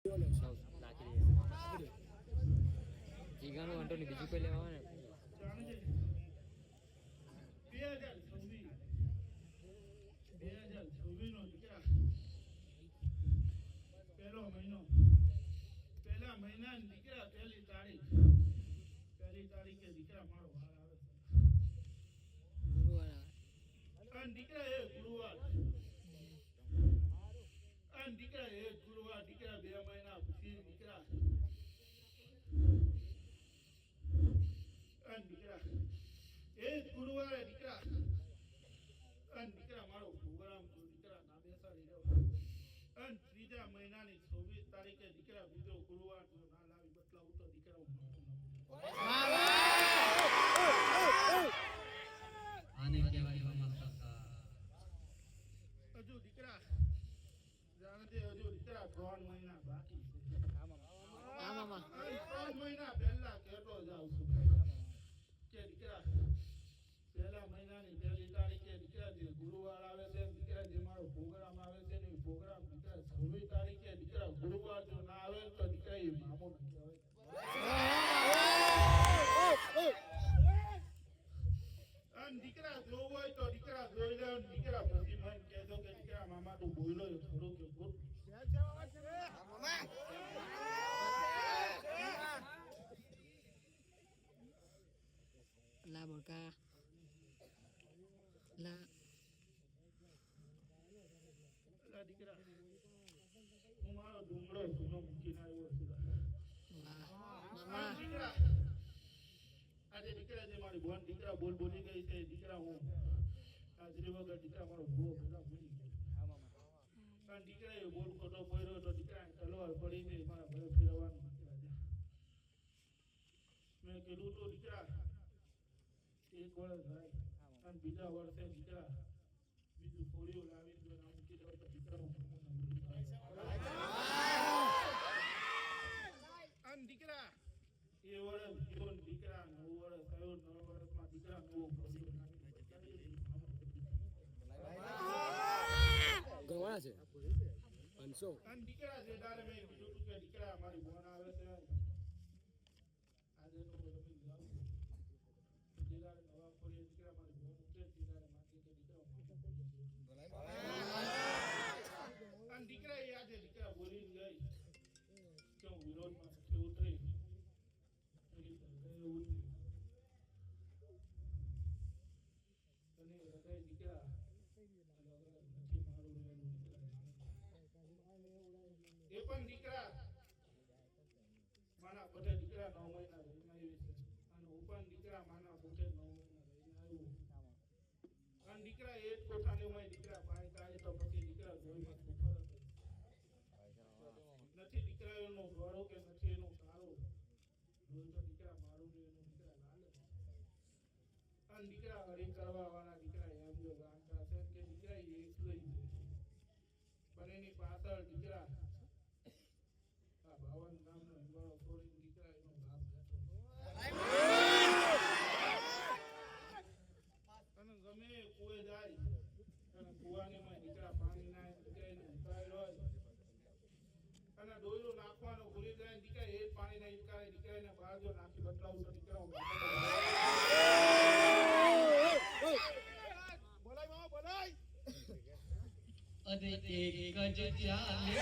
નાખી દે જીગાનું વાંધો નહીં બીજું કોઈ લેવા ને 2026 નો દીકરા પહેલો મહિનો પહેલા મહિનાની દીકરા પહેલી તારીખે દીકરા મારો વાર આવે અને દીકરા એ ગુરુવાર અને દીકરા એ ગુરુવાર દીકરા 2 મહિના પછી દીકરા અને દીકરા એ ગુરુવારે દીકરા અને દીકરા મારો પ્રોગ્રામ દીકરા ના બેસાડી રહ્યો અને 3જા મહિનાની 26 તારીખે દીકરા બીજો ગુરુવાર જો ના લાવી બદલાવું તો દીકરા આને કહેવાય મામા કાકા હજુ દીકરા જાણતે હજુ દીકરા 3 મહિના બાકી છે હા મામા 3 મહિના પહેલા કહેતો જાઉં છું કે દીકરા પહેલા મહિનાની પહેલી તારીખે દીકરા જે ગુરુવાર આવે છે દીકરા જે મારો પ્રોગ્રામ આવે છે ને પ્રોગ્રામ દીકરા 26 તારીખે દીકરા ગુરુવાર જો ના આવે તો દીકરા એ મામો ન કહેવાય અને દીકરા જોવો હોય તો દીકરા જોઈ લે દીકરા પછી મને કહેજો કે દીકરા મામા તું બોલો થોડું કે બોલ લા બોકા લા દીકરા હું મારો ડુંગળો જૂનો મૂકીને આવ્યો છું દીકરા આજે દીકરા જે મારી બોન દીકરા બોલી ગઈ છે દીકરા હું હાજરી વગર દીકરા મારો ભૂવો પેલા ભૂલી ગયો કારણ દીકરા એ બોલ ખોટો પડ્યો તો દીકરા તલવાર પડીને મારા ઘરે ફેરવવાનું દીકરા મેં કીધું તો દીકરા 1 વર્ષ થાય અને બીજા વર્ષે દીકરા બીજું ફોડીઓ લાવીને જો ના મૂકી દો તો દીકરાનો અને દીકરા એ વર્ષ જીવન દીકરા 9 વર્ષ થયો 9 વર્ષમાં દીકરા નવો ફોડીઓ ગવાણા છે 500 અને દીકરા જે દાડે મેં કીધું કે દીકરા મારી બોન આવે છે આજે તો તમે જાઓ દીકરા નવા ફોડીઓ દીકરા મારી બોન ઉઠે દીકરા માટી કે દીકરા અને દીકરા એ આજે દીકરા બોલી ગઈ કે હું વિરોધમાં કે ઉતરી અને હૃદય દીકરા નથી મારું રહેલું એ પણ દીકરા માના પોતે દીકરા 9 મહિના રહીને આવી છે અને હું પણ દીકરા માના પોતે 9 મહિના રહીને આવ્યો અને દીકરા એ જ કોઠાની માં દીકરા પાણી કાઢે તો પછી દીકરા જોઈમાં સુફર નથી દીકરા એનો ગોળો કે નથી એનો સારો જોઈ તો દીકરા મારું ને એનો દીકરા લાલે અને દીકરા હરી કરવા વાળા દીકરા એમ જો જાણતા છે કે દીકરા એ એકલો જ છે પણ એની પાછળ દીકરા આ ભાવન નામનો હિંગળો છોડીને દીકરા એનો લાભ લેતો અને ગમે કોઈ જાય અને કુવાની માં દીકરા પાણી ના દીકરાને ઉતારેલો હોય અને ડોયરો નાખવાનો ભૂલી જાય દીકરા એ પાણી ના ઇનકારે દીકરાને બહાર જો નાખી બદલાવું તો દીકરા બોલાય મામા બોલાય અરે એક જ ચાલે